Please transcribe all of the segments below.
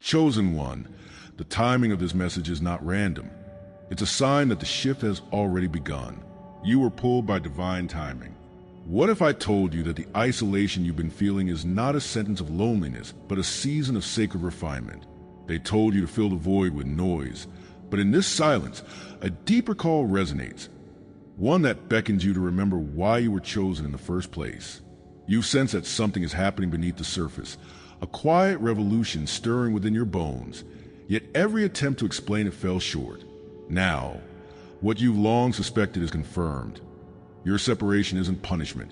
Chosen one, the timing of this message is not random. It's a sign that the shift has already begun. You were pulled by divine timing. What if I told you that the isolation you've been feeling is not a sentence of loneliness, but a season of sacred refinement? They told you to fill the void with noise, but in this silence, a deeper call resonates, one that beckons you to remember why you were chosen in the first place. You sense that something is happening beneath the surface, a quiet revolution stirring within your bones, yet every attempt to explain it fell short. Now, what you've long suspected is confirmed. Your separation isn't punishment.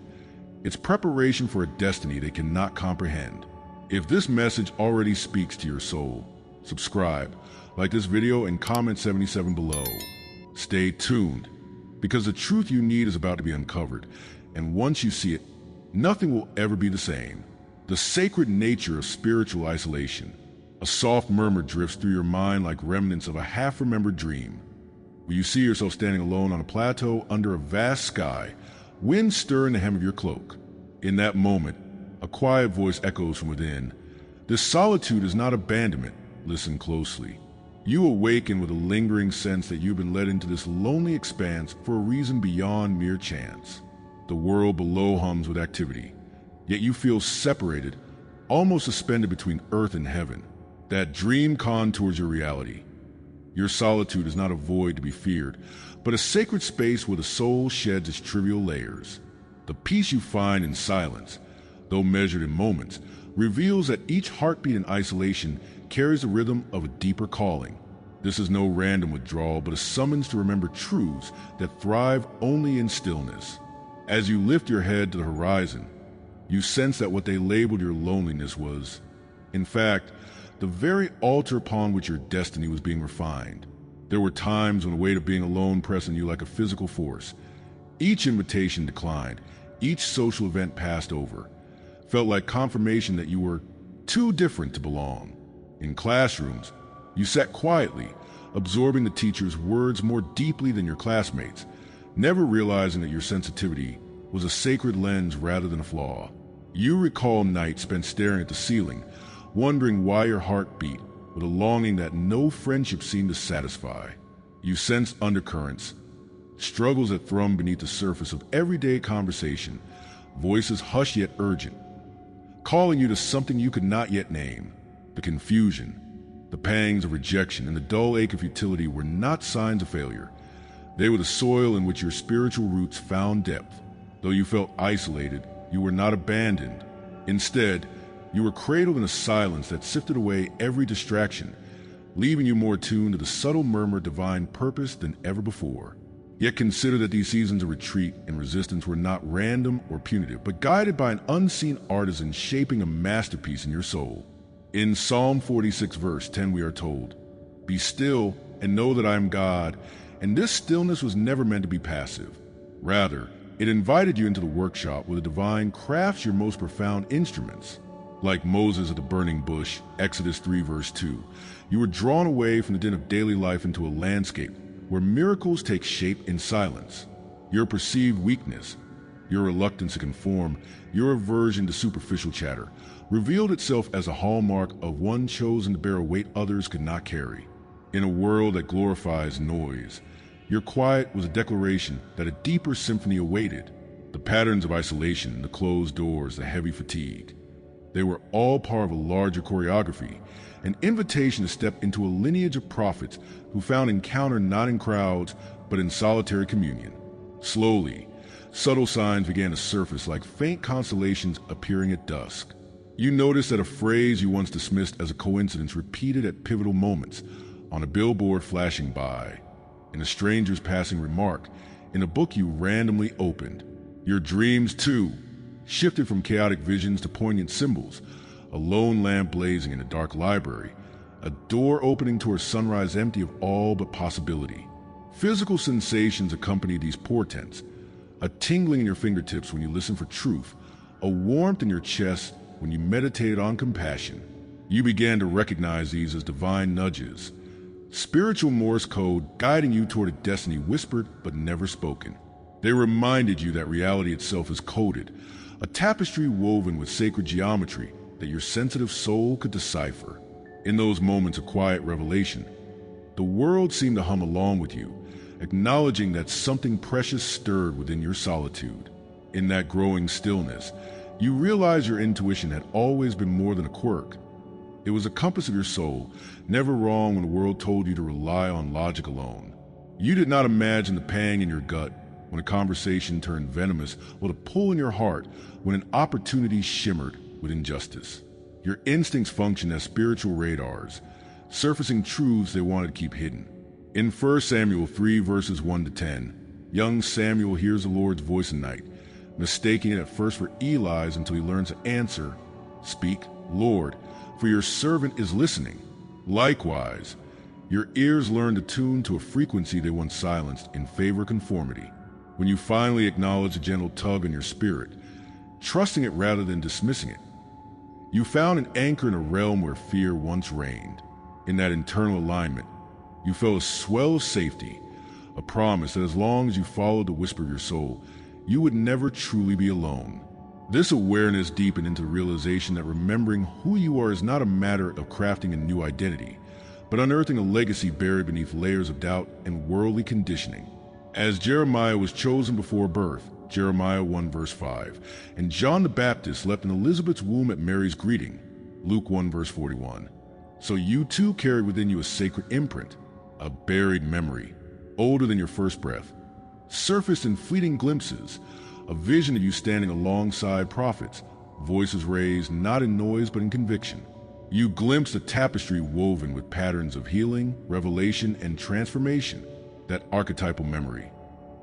It's preparation for a destiny they cannot comprehend. If this message already speaks to your soul, subscribe, like this video, and comment 77 below. Stay tuned, because the truth you need is about to be uncovered, and once you see it, nothing will ever be the same. The sacred nature of spiritual isolation. A soft murmur drifts through your mind like remnants of a half-remembered dream. Where you see yourself standing alone on a plateau under a vast sky, wind stirring the hem of your cloak. In that moment, a quiet voice echoes from within. This solitude is not abandonment. Listen closely. You awaken with a lingering sense that you've been led into this lonely expanse for a reason beyond mere chance. The world below hums with activity, yet you feel separated, almost suspended between earth and heaven. That dream contours your reality. Your solitude is not a void to be feared, but a sacred space where the soul sheds its trivial layers. The peace you find in silence, though measured in moments, reveals that each heartbeat in isolation carries the rhythm of a deeper calling. This is no random withdrawal, but a summons to remember truths that thrive only in stillness. As you lift your head to the horizon, you sense that what they labeled your loneliness was, in fact, the very altar upon which your destiny was being refined. There were times when the weight of being alone pressed on you like a physical force. Each invitation declined, each social event passed over. Felt like confirmation that you were too different to belong. In classrooms, you sat quietly, absorbing the teacher's words more deeply than your classmates, never realizing that your sensitivity was a sacred lens rather than a flaw. You recall nights spent staring at the ceiling, wondering why your heart beat with a longing that no friendship seemed to satisfy. You sense undercurrents, struggles that thrum beneath the surface of everyday conversation, voices hushed yet urgent, calling you to something you could not yet name. The confusion, the pangs of rejection, and the dull ache of futility were not signs of failure. They were the soil in which your spiritual roots found depth. Though you felt isolated, you were not abandoned. Instead, you were cradled in a silence that sifted away every distraction, leaving you more attuned to the subtle murmur of divine purpose than ever before. Yet consider that these seasons of retreat and resistance were not random or punitive, but guided by an unseen artisan shaping a masterpiece in your soul. In Psalm 46 verse 10 we are told, "Be still and know that I am God," and this stillness was never meant to be passive. Rather, it invited you into the workshop where the divine crafts your most profound instruments. Like Moses at the burning bush, Exodus 3 verse 2, you were drawn away from the din of daily life into a landscape where miracles take shape in silence. Your perceived weakness, your reluctance to conform, your aversion to superficial chatter, revealed itself as a hallmark of one chosen to bear a weight others could not carry. In a world that glorifies noise, your quiet was a declaration that a deeper symphony awaited. The patterns of isolation, the closed doors, the heavy fatigue, they were all part of a larger choreography, an invitation to step into a lineage of prophets who found encounter not in crowds, but in solitary communion. Slowly, subtle signs began to surface like faint constellations appearing at dusk. You noticed that a phrase you once dismissed as a coincidence repeated at pivotal moments, on a billboard flashing by, in a stranger's passing remark, in a book you randomly opened. Your dreams, too, shifted from chaotic visions to poignant symbols, a lone lamp blazing in a dark library, a door opening to a sunrise empty of all but possibility. Physical sensations accompanied these portents, a tingling in your fingertips when you listened for truth, a warmth in your chest when you meditated on compassion. You began to recognize these as divine nudges, spiritual Morse code guiding you toward a destiny whispered but never spoken. They reminded you that reality itself is coded, a tapestry woven with sacred geometry that your sensitive soul could decipher. In those moments of quiet revelation, the world seemed to hum along with you, acknowledging that something precious stirred within your solitude. In that growing stillness, you realized your intuition had always been more than a quirk. It was a compass of your soul, never wrong when the world told you to rely on logic alone. You did not imagine the pang in your gut when a conversation turned venomous, or the pull in your heart when an opportunity shimmered with injustice. Your instincts functioned as spiritual radars, surfacing truths they wanted to keep hidden. In 1 Samuel 3 verses 1 to 10, young Samuel hears the Lord's voice at night, mistaking it at first for Eli's until he learns to answer, "Speak, Lord, for your servant is listening." Likewise, your ears learn to tune to a frequency they once silenced in favor of conformity. When you finally acknowledge a gentle tug on your spirit, trusting it rather than dismissing it, you found an anchor in a realm where fear once reigned. In that internal alignment, you felt a swell of safety, a promise that as long as you followed the whisper of your soul, you would never truly be alone. This awareness deepened into the realization that remembering who you are is not a matter of crafting a new identity, but unearthing a legacy buried beneath layers of doubt and worldly conditioning. As Jeremiah was chosen before birth, Jeremiah 1 verse 5, and John the Baptist leapt in Elizabeth's womb at Mary's greeting, Luke 1 verse 41. So you too carry within you a sacred imprint, a buried memory, older than your first breath, surfaced in fleeting glimpses, a vision of you standing alongside prophets, voices raised not in noise but in conviction. You glimpsed a tapestry woven with patterns of healing, revelation, and transformation. That archetypal memory,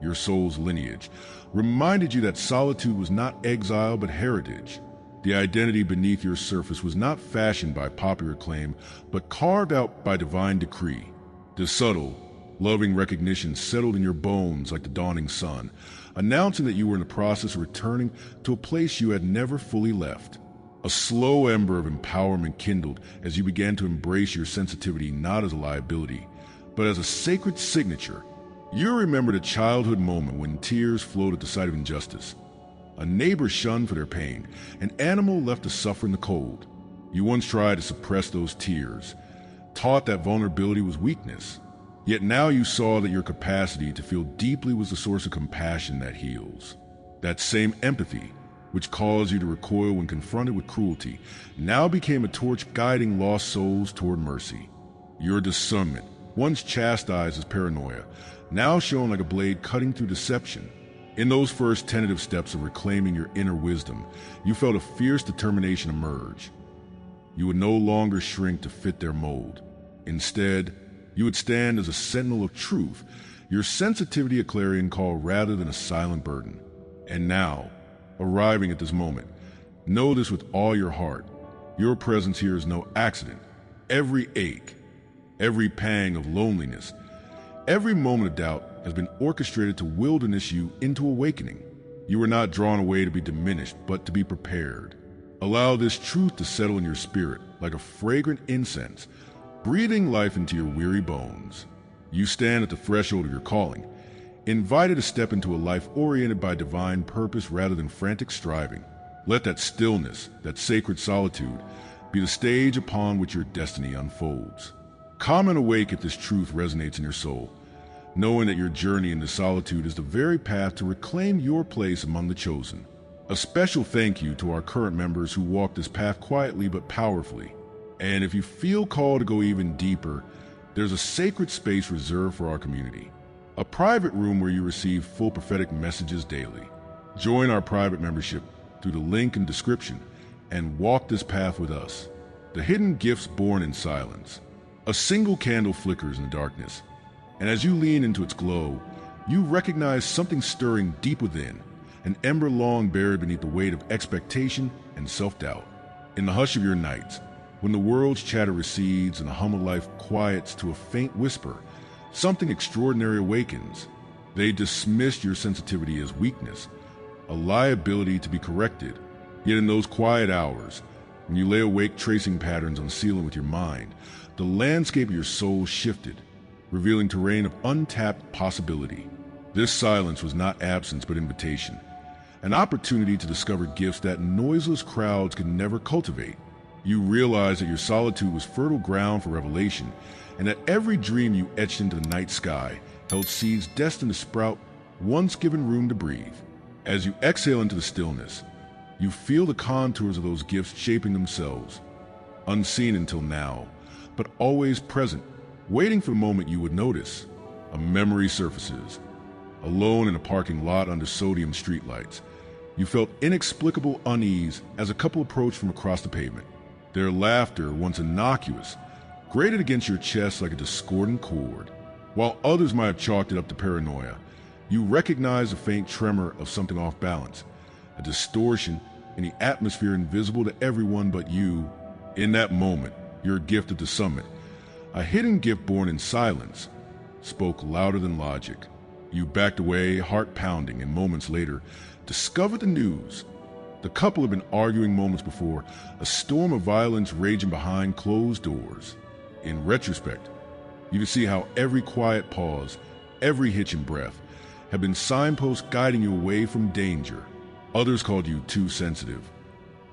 your soul's lineage, reminded you that solitude was not exile but heritage. The identity beneath your surface was not fashioned by popular claim, but carved out by divine decree. The subtle, loving recognition settled in your bones like the dawning sun, announcing that you were in the process of returning to a place you had never fully left. A slow ember of empowerment kindled as you began to embrace your sensitivity not as a liability, but as a sacred signature. You remembered a childhood moment when tears flowed at the sight of injustice. A neighbor shunned for their pain, an animal left to suffer in the cold. You once tried to suppress those tears, taught that vulnerability was weakness. Yet now you saw that your capacity to feel deeply was the source of compassion that heals. That same empathy, which caused you to recoil when confronted with cruelty, now became a torch guiding lost souls toward mercy. Your discernment, once chastised as paranoia, now shone like a blade cutting through deception. In those first tentative steps of reclaiming your inner wisdom, you felt a fierce determination emerge. You would no longer shrink to fit their mold. Instead, you would stand as a sentinel of truth, your sensitivity a clarion call rather than a silent burden. And now, arriving at this moment, know this with all your heart. Your presence here is no accident. Every ache, every pang of loneliness, every moment of doubt has been orchestrated to wilderness you into awakening. You were not drawn away to be diminished, but to be prepared. Allow this truth to settle in your spirit like a fragrant incense, breathing life into your weary bones. You stand at the threshold of your calling, invited to step into a life oriented by divine purpose rather than frantic striving. Let that stillness, that sacred solitude, be the stage upon which your destiny unfolds. Come and awake if this truth resonates in your soul, knowing that your journey into solitude is the very path to reclaim your place among the chosen. A special thank you to our current members who walk this path quietly but powerfully. And if you feel called to go even deeper, there's a sacred space reserved for our community, a private room where you receive full prophetic messages daily. Join our private membership through the link in description and walk this path with us. The hidden gifts born in silence. A single candle flickers in the darkness, and as you lean into its glow, you recognize something stirring deep within, an ember long buried beneath the weight of expectation and self-doubt. In the hush of your nights, when the world's chatter recedes and the hum of life quiets to a faint whisper, something extraordinary awakens. They dismiss your sensitivity as weakness, a liability to be corrected. Yet in those quiet hours, when you lay awake tracing patterns on the ceiling with your mind, the landscape of your soul shifted, revealing terrain of untapped possibility. This silence was not absence but invitation, an opportunity to discover gifts that noiseless crowds could never cultivate. You realize that your solitude was fertile ground for revelation, and that every dream you etched into the night sky held seeds destined to sprout once given room to breathe. As you exhale into the stillness, you feel the contours of those gifts shaping themselves, unseen until now, but always present, waiting for the moment you would notice. A memory surfaces. Alone in a parking lot under sodium streetlights, you felt inexplicable unease as a couple approached from across the pavement. Their laughter, once innocuous, grated against your chest like a discordant chord. While others might have chalked it up to paranoia, you recognized a faint tremor of something off balance, a distortion in the atmosphere invisible to everyone but you. In that moment, your gift of the summit, a hidden gift born in silence, spoke louder than logic. You backed away, heart pounding, and moments later, discovered the news. The couple had been arguing moments before, a storm of violence raging behind closed doors. In retrospect, you could see how every quiet pause, every hitch in breath, had been signposts guiding you away from danger. Others called you too sensitive.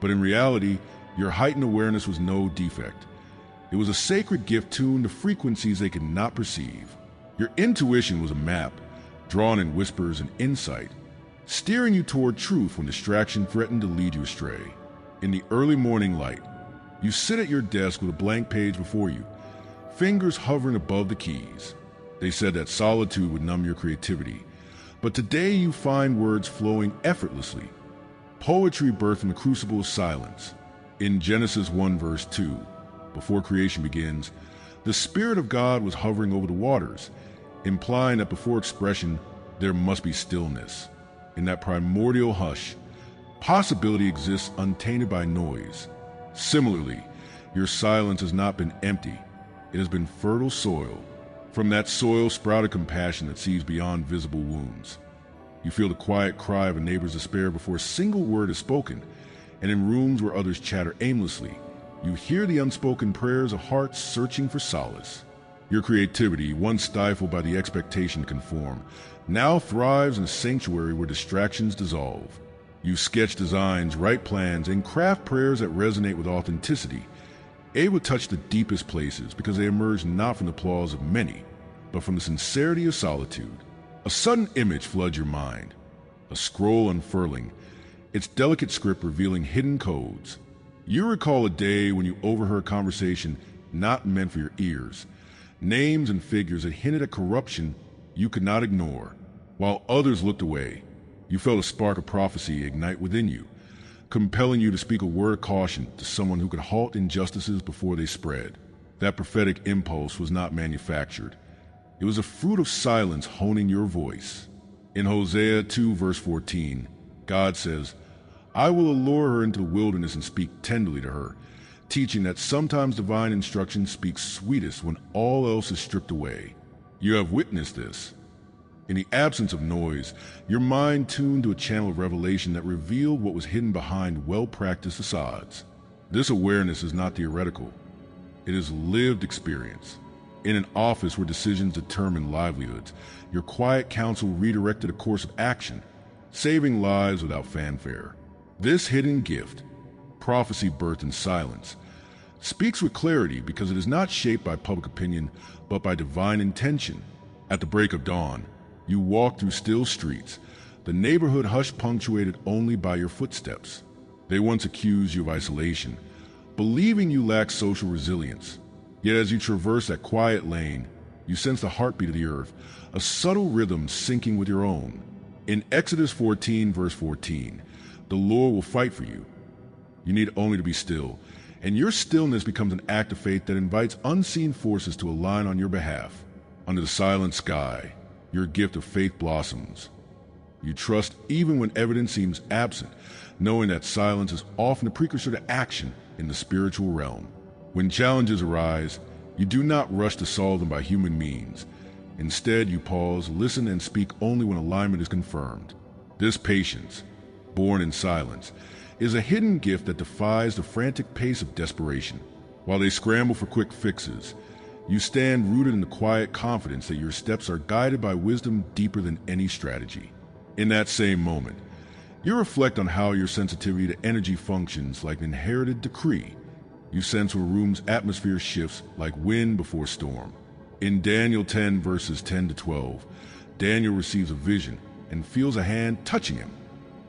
But in reality, your heightened awareness was no defect. It was a sacred gift tuned to frequencies they could not perceive. Your intuition was a map, drawn in whispers and insight, steering you toward truth when distraction threatened to lead you astray. In the early morning light, you sit at your desk with a blank page before you, fingers hovering above the keys. They said that solitude would numb your creativity, but today you find words flowing effortlessly. Poetry birthed from the crucible of silence. In Genesis 1 verse 2, before creation begins, the Spirit of God was hovering over the waters, implying that before expression, there must be stillness. In that primordial hush, possibility exists untainted by noise. Similarly, your silence has not been empty. It has been fertile soil. From that soil sprouted compassion that sees beyond visible wounds. You feel the quiet cry of a neighbor's despair before a single word is spoken, and in rooms where others chatter aimlessly, you hear the unspoken prayers of hearts searching for solace. Your creativity, once stifled by the expectation to conform, now thrives in a sanctuary where distractions dissolve. You sketch designs, write plans, and craft prayers that resonate with authenticity, able to touch the deepest places because they emerge not from the applause of many, but from the sincerity of solitude. A sudden image floods your mind, a scroll unfurling, its delicate script revealing hidden codes. You recall a day when you overheard a conversation not meant for your ears, names and figures that hinted at corruption you could not ignore. While others looked away, you felt a spark of prophecy ignite within you, compelling you to speak a word of caution to someone who could halt injustices before they spread. That prophetic impulse was not manufactured. It was a fruit of silence honing your voice. In Hosea 2 verse 14, God says, "I will allure her into the wilderness and speak tenderly to her," teaching that sometimes divine instruction speaks sweetest when all else is stripped away. You have witnessed this. In the absence of noise, your mind tuned to a channel of revelation that revealed what was hidden behind well-practiced facades. This awareness is not theoretical. It is lived experience. In an office where decisions determine livelihoods, your quiet counsel redirected a course of action, saving lives without fanfare. This hidden gift, prophecy birthed in silence, speaks with clarity because it is not shaped by public opinion, but by divine intention. At the break of dawn, you walk through still streets, the neighborhood hush punctuated only by your footsteps. They once accused you of isolation, believing you lack social resilience. Yet as you traverse that quiet lane, you sense the heartbeat of the earth, a subtle rhythm syncing with your own. In Exodus 14 verse 14, the Lord will fight for you. You need only to be still, and your stillness becomes an act of faith that invites unseen forces to align on your behalf. Under the silent sky, your gift of faith blossoms. You trust even when evidence seems absent, knowing that silence is often a precursor to action in the spiritual realm. When challenges arise, you do not rush to solve them by human means. Instead, you pause, listen, and speak only when alignment is confirmed. This patience, born in silence, is a hidden gift that defies the frantic pace of desperation. While they scramble for quick fixes, you stand rooted in the quiet confidence that your steps are guided by wisdom deeper than any strategy. In that same moment, you reflect on how your sensitivity to energy functions like an inherited decree. You sense a room's atmosphere shifts like wind before storm. In Daniel 10 verses 10 to 12, Daniel receives a vision and feels a hand touching him,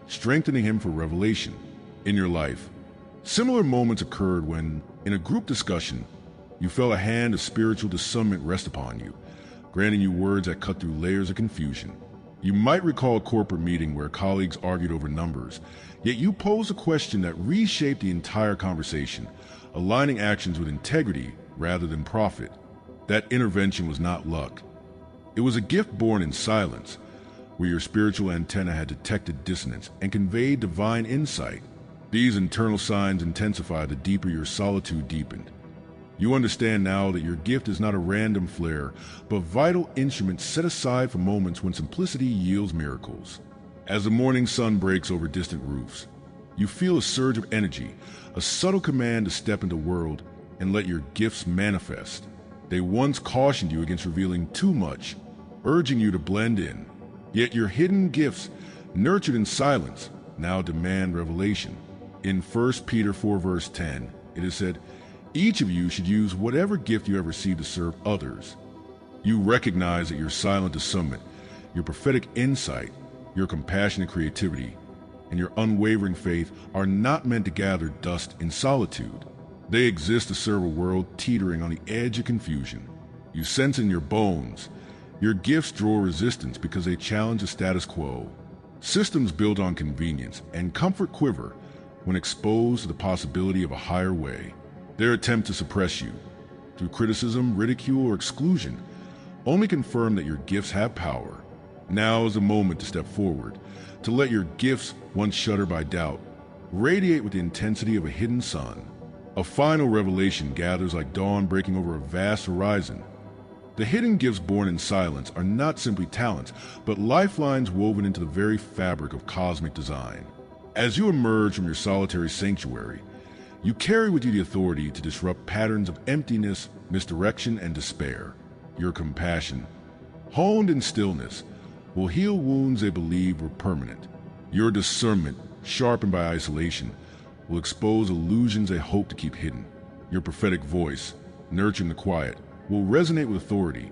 strengthening him for revelation. In your life, similar moments occurred when, in a group discussion, you felt a hand of spiritual discernment rest upon you, granting you words that cut through layers of confusion. You might recall a corporate meeting where colleagues argued over numbers, yet you posed a question that reshaped the entire conversation, aligning actions with integrity rather than profit. That intervention was not luck. It was a gift born in silence, where your spiritual antenna had detected dissonance and conveyed divine insight. These internal signs intensify the deeper your solitude deepened. You understand now that your gift is not a random flare, but a vital instrument set aside for moments when simplicity yields miracles. As the morning sun breaks over distant roofs, you feel a surge of energy, a subtle command to step into the world and let your gifts manifest. They once cautioned you against revealing too much, urging you to blend in. Yet your hidden gifts, nurtured in silence, now demand revelation. In 1 Peter 4 verse 10, it is said, "Each of you should use whatever gift you have received to serve others." You recognize that your silent discernment, your prophetic insight, your compassionate creativity, and your unwavering faith are not meant to gather dust in solitude. They exist to serve a world teetering on the edge of confusion. You sense in your bones, your gifts draw resistance because they challenge the status quo. Systems built on convenience and comfort quiver when exposed to the possibility of a higher way. Their attempt to suppress you, through criticism, ridicule, or exclusion, only confirm that your gifts have power. Now is the moment to step forward, to let your gifts, once shuttered by doubt, radiate with the intensity of a hidden sun. A final revelation gathers like dawn breaking over a vast horizon. The hidden gifts born in silence are not simply talents, but lifelines woven into the very fabric of cosmic design. As you emerge from your solitary sanctuary, you carry with you the authority to disrupt patterns of emptiness, misdirection, and despair. Your compassion, honed in stillness, will heal wounds they believed were permanent. Your discernment, sharpened by isolation, will expose illusions they hope to keep hidden. Your prophetic voice, nurtured in the quiet, will resonate with authority,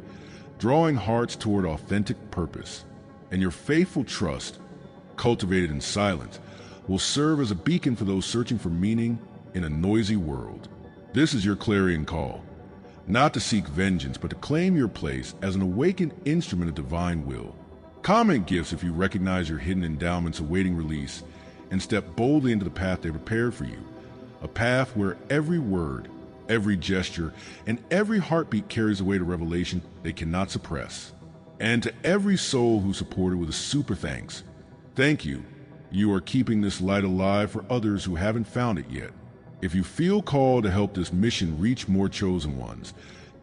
drawing hearts toward authentic purpose. And your faithful trust, cultivated in silence, will serve as a beacon for those searching for meaning in a noisy world. This is your clarion call, not to seek vengeance, but to claim your place as an awakened instrument of divine will. Comment gifts if you recognize your hidden endowments awaiting release, and step boldly into the path they prepared for you, a path where every word, every gesture, and every heartbeat carries away to revelation they cannot suppress. And to every soul who supported with a super thanks, thank you. You are keeping this light alive for others who haven't found it yet. If you feel called to help this mission reach more chosen ones,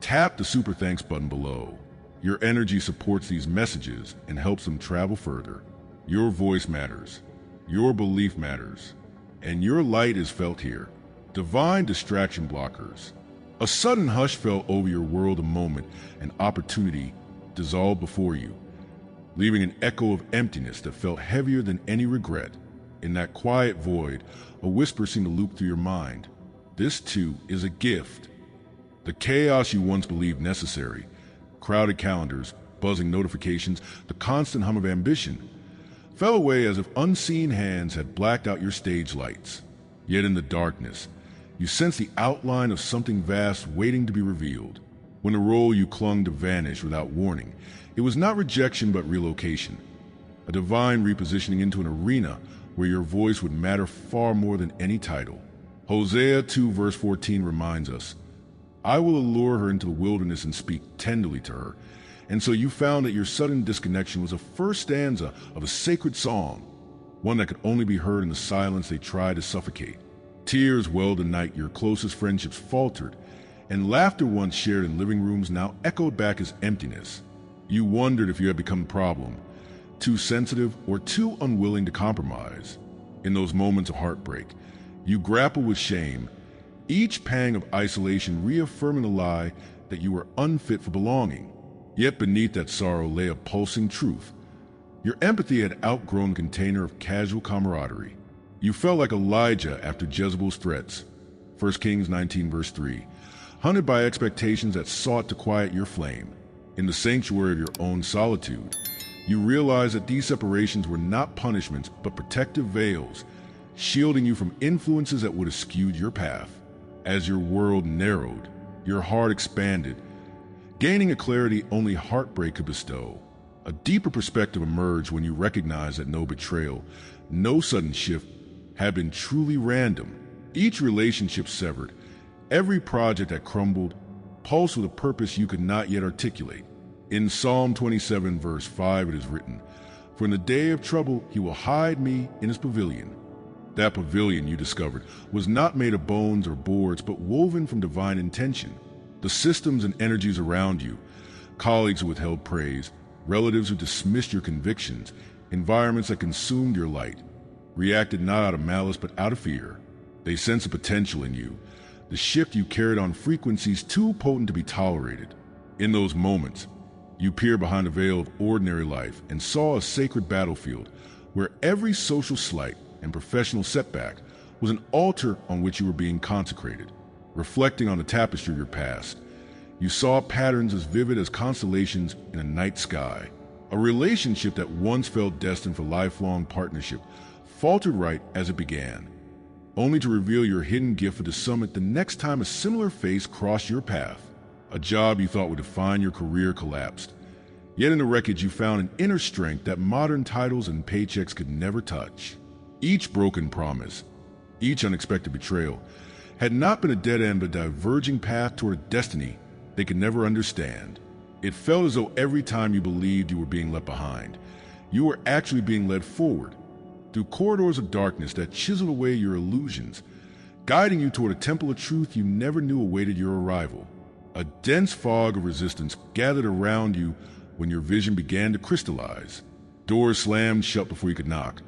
tap the super thanks button below. Your energy supports these messages and helps them travel further. Your voice matters. Your belief matters. And your light is felt here. Divine distraction blockers. A sudden hush fell over your world a moment, and opportunity dissolved before you, leaving an echo of emptiness that felt heavier than any regret. In that quiet void, a whisper seemed to loop through your mind. This too is a gift. The chaos you once believed necessary, crowded calendars, buzzing notifications, the constant hum of ambition, fell away as if unseen hands had blacked out your stage lights. Yet in the darkness, you sensed the outline of something vast waiting to be revealed. When the role you clung to vanished without warning, it was not rejection but relocation, a divine repositioning into an arena where your voice would matter far more than any title. Hosea 2 verse 14 reminds us, "I will allure her into the wilderness and speak tenderly to her." And so you found that your sudden disconnection was a first stanza of a sacred song, one that could only be heard in the silence they tried to suffocate. Tears welled the night your closest friendships faltered, and laughter once shared in living rooms now echoed back as emptiness. You wondered if you had become the problem, too sensitive or too unwilling to compromise. In those moments of heartbreak, you grappled with shame, each pang of isolation reaffirming the lie that you were unfit for belonging. Yet beneath that sorrow lay a pulsing truth. Your empathy had outgrown the container of casual camaraderie. You felt like Elijah after Jezebel's threats, 1 Kings 19 verse 3. Hunted by expectations that sought to quiet your flame. In the sanctuary of your own solitude, you realize that these separations were not punishments but protective veils, shielding you from influences that would have skewed your path. As your world narrowed, your heart expanded, gaining a clarity only heartbreak could bestow. A deeper perspective emerged when you recognized that no betrayal, no sudden shift, had been truly random. Each relationship severed, every project that crumbled, pulsed with a purpose you could not yet articulate. In Psalm 27 verse 5 it is written, "For in the day of trouble he will hide me in his pavilion." That pavilion, you discovered, was not made of bones or boards, but woven from divine intention. The systems and energies around you, colleagues who withheld praise, relatives who dismissed your convictions, environments that consumed your light, reacted not out of malice but out of fear. They sensed the potential in you, the shift you carried on frequencies too potent to be tolerated. In those moments, you peered behind the veil of ordinary life and saw a sacred battlefield where every social slight and professional setback was an altar on which you were being consecrated. Reflecting on the tapestry of your past, you saw patterns as vivid as constellations in a night sky. A relationship that once felt destined for lifelong partnership faltered right as it began, only to reveal your hidden gift for the summit the next time a similar face crossed your path. A job you thought would define your career collapsed. Yet in the wreckage you found an inner strength that modern titles and paychecks could never touch. Each broken promise, each unexpected betrayal, had not been a dead end but a diverging path toward a destiny they could never understand. It felt as though every time you believed you were being left behind, you were actually being led forward, through corridors of darkness that chiseled away your illusions, guiding you toward a temple of truth you never knew awaited your arrival. A dense fog of resistance gathered around you when your vision began to crystallize. Doors slammed shut before you could knock.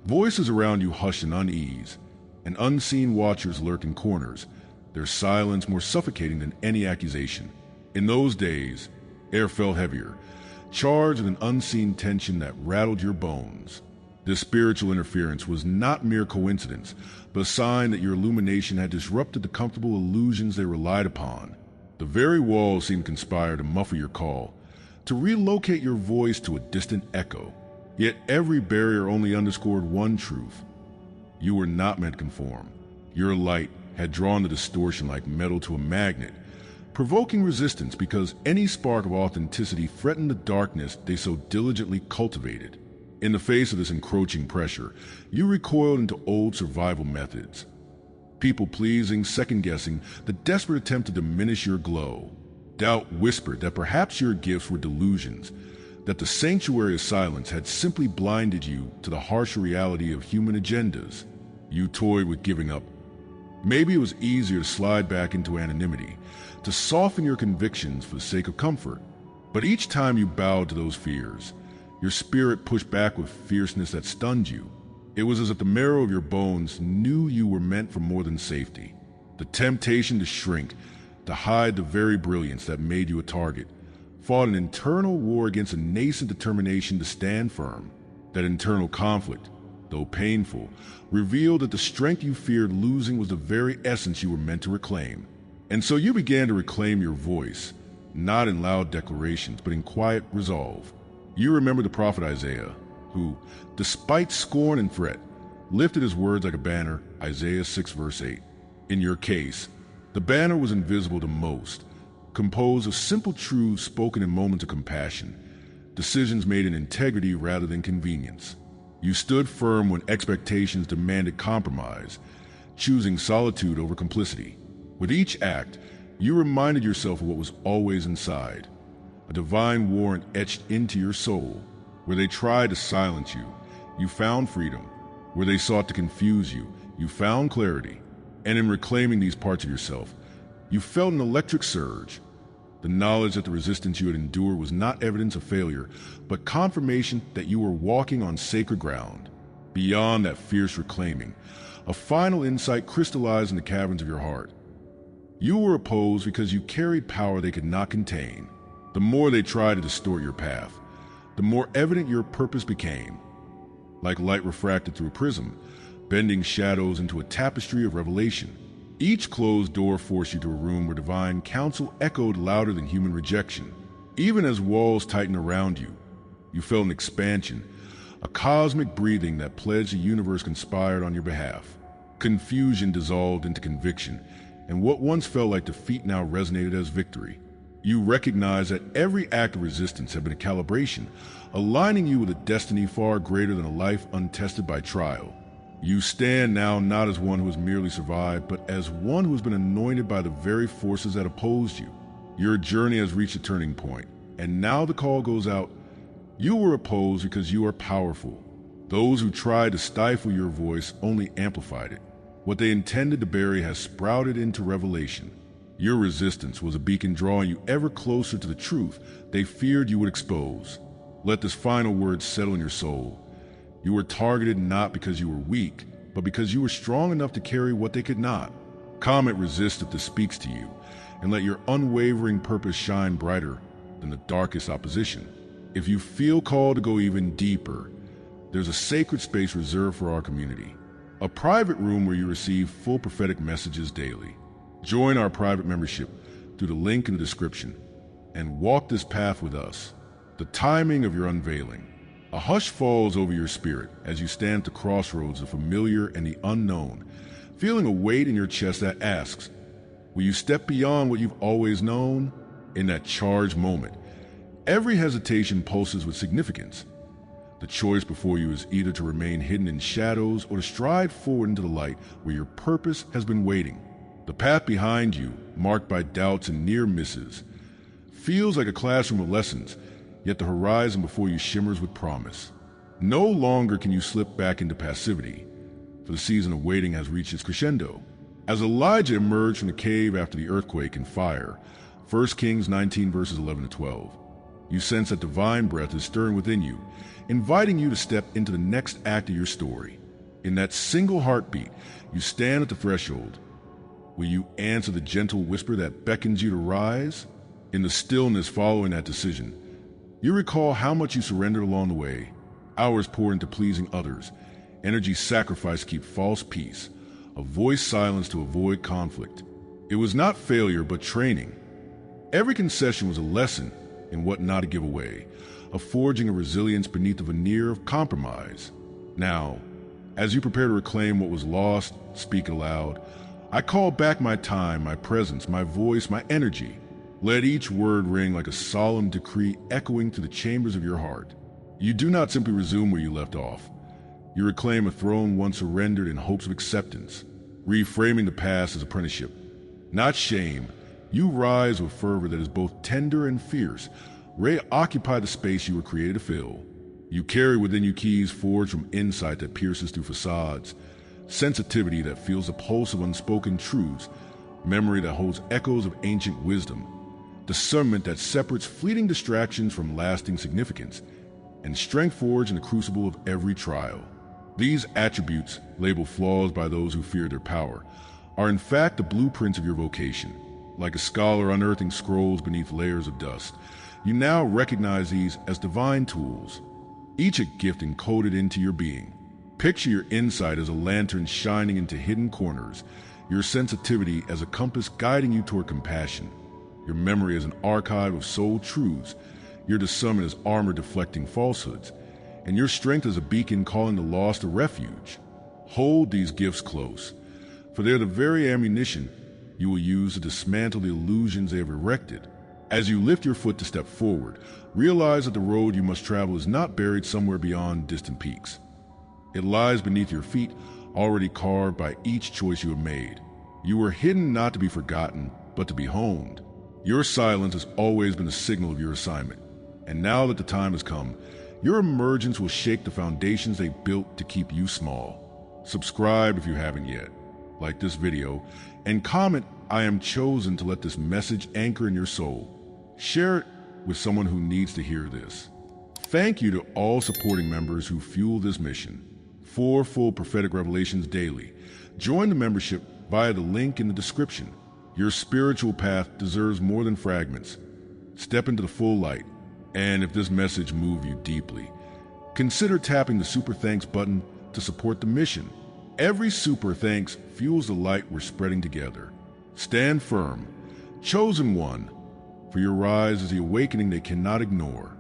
Voices around you hushed in unease, and unseen watchers lurked in corners, their silence more suffocating than any accusation. In those days, air felt heavier, charged with an unseen tension that rattled your bones. This spiritual interference was not mere coincidence, but a sign that your illumination had disrupted the comfortable illusions they relied upon. The very walls seemed to conspire to muffle your call, to relocate your voice to a distant echo. Yet every barrier only underscored one truth. You were not meant to conform. Your light had drawn the distortion like metal to a magnet, provoking resistance because any spark of authenticity threatened the darkness they so diligently cultivated. In the face of this encroaching pressure, you recoiled into old survival methods. People-pleasing, second-guessing, the desperate attempt to diminish your glow. Doubt whispered that perhaps your gifts were delusions, that the sanctuary of silence had simply blinded you to the harsh reality of human agendas. You toyed with giving up. Maybe it was easier to slide back into anonymity, to soften your convictions for the sake of comfort. But each time you bowed to those fears, your spirit pushed back with fierceness that stunned you. It was as if the marrow of your bones knew you were meant for more than safety. The temptation to shrink, to hide the very brilliance that made you a target, fought an internal war against a nascent determination to stand firm. That internal conflict, though painful, revealed that the strength you feared losing was the very essence you were meant to reclaim. And so you began to reclaim your voice, not in loud declarations, but in quiet resolve. You remember the prophet Isaiah, who, despite scorn and threat, lifted his words like a banner, Isaiah 6 verse 8. In your case, the banner was invisible to most, composed of simple truths spoken in moments of compassion, decisions made in integrity rather than convenience. You stood firm when expectations demanded compromise, choosing solitude over complicity. With each act, you reminded yourself of what was always inside, a divine warrant etched into your soul. Where they tried to silence you, you found freedom. Where they sought to confuse you, you found clarity. And in reclaiming these parts of yourself, you felt an electric surge. The knowledge that the resistance you had endured was not evidence of failure, but confirmation that you were walking on sacred ground. Beyond that fierce reclaiming, a final insight crystallized in the caverns of your heart. You were opposed because you carried power they could not contain. The more they tried to distort your path, the more evident your purpose became. Like light refracted through a prism, bending shadows into a tapestry of revelation. Each closed door forced you to a room where divine counsel echoed louder than human rejection. Even as walls tightened around you, you felt an expansion, a cosmic breathing that pledged the universe conspired on your behalf. Confusion dissolved into conviction, and what once felt like defeat now resonated as victory. You recognized that every act of resistance had been a calibration, aligning you with a destiny far greater than a life untested by trial. You stand now not as one who has merely survived, but as one who has been anointed by the very forces that opposed you. Your journey has reached a turning point, and now the call goes out. You were opposed because you are powerful. Those who tried to stifle your voice only amplified it. What they intended to bury has sprouted into revelation. Your resistance was a beacon drawing you ever closer to the truth they feared you would expose. Let this final word settle in your soul. You were targeted not because you were weak, but because you were strong enough to carry what they could not. Comment resist if this speaks to you, and let your unwavering purpose shine brighter than the darkest opposition. If you feel called to go even deeper, there's a sacred space reserved for our community. A private room where you receive full prophetic messages daily. Join our private membership through the link in the description and walk this path with us. The timing of your unveiling. A hush falls over your spirit as you stand at the crossroads of familiar and the unknown, feeling a weight in your chest that asks, will you step beyond what you've always known? In that charged moment, every hesitation pulses with significance. The choice before you is either to remain hidden in shadows or to stride forward into the light where your purpose has been waiting. The path behind you, marked by doubts and near misses, feels like a classroom of lessons, yet the horizon before you shimmers with promise. No longer can you slip back into passivity, for the season of waiting has reached its crescendo. As Elijah emerged from the cave after the earthquake and fire, 1 Kings 19 verses 11 to 12, you sense that divine breath is stirring within you, inviting you to step into the next act of your story. In that single heartbeat, you stand at the threshold. Will you answer the gentle whisper that beckons you to rise? In the stillness following that decision, you recall how much you surrendered along the way, hours poured into pleasing others, energy sacrificed to keep false peace, a voice silenced to avoid conflict. It was not failure, but training. Every concession was a lesson in what not to give away, a forging of resilience beneath the veneer of compromise. Now, as you prepare to reclaim what was lost, speak aloud. I call back my time, my presence, my voice, my energy. Let each word ring like a solemn decree echoing through the chambers of your heart. You do not simply resume where you left off. You reclaim a throne once surrendered in hopes of acceptance, reframing the past as apprenticeship. Not shame, you rise with fervor that is both tender and fierce. Occupy the space you were created to fill. You carry within you keys forged from insight that pierces through facades, sensitivity that feels the pulse of unspoken truths, memory that holds echoes of ancient wisdom, discernment that separates fleeting distractions from lasting significance, and strength forged in the crucible of every trial. These attributes, labeled flaws by those who fear their power, are in fact the blueprints of your vocation. Like a scholar unearthing scrolls beneath layers of dust, you now recognize these as divine tools, each a gift encoded into your being. Picture your insight as a lantern shining into hidden corners, your sensitivity as a compass guiding you toward compassion, your memory as an archive of soul truths, your discernment as armor deflecting falsehoods, and your strength as a beacon calling the lost to refuge. Hold these gifts close, for they're the very ammunition you will use to dismantle the illusions they have erected. As you lift your foot to step forward, realize that the road you must travel is not buried somewhere beyond distant peaks. It lies beneath your feet, already carved by each choice you have made. You were hidden not to be forgotten, but to be honed. Your silence has always been a signal of your assignment, and now that the time has come, your emergence will shake the foundations they built to keep you small. Subscribe if you haven't yet, like this video, and comment, "I am chosen to let this message anchor in your soul." Share it with someone who needs to hear this. Thank you to all supporting members who fuel this mission. 4 full prophetic revelations daily. Join the membership via the link in the description. Your spiritual path deserves more than fragments. Step into the full light. And if this message moved you deeply, consider tapping the Super Thanks button to support the mission. Every super thanks fuels the light we're spreading together. Stand firm, chosen one, for your rise is the awakening they cannot ignore.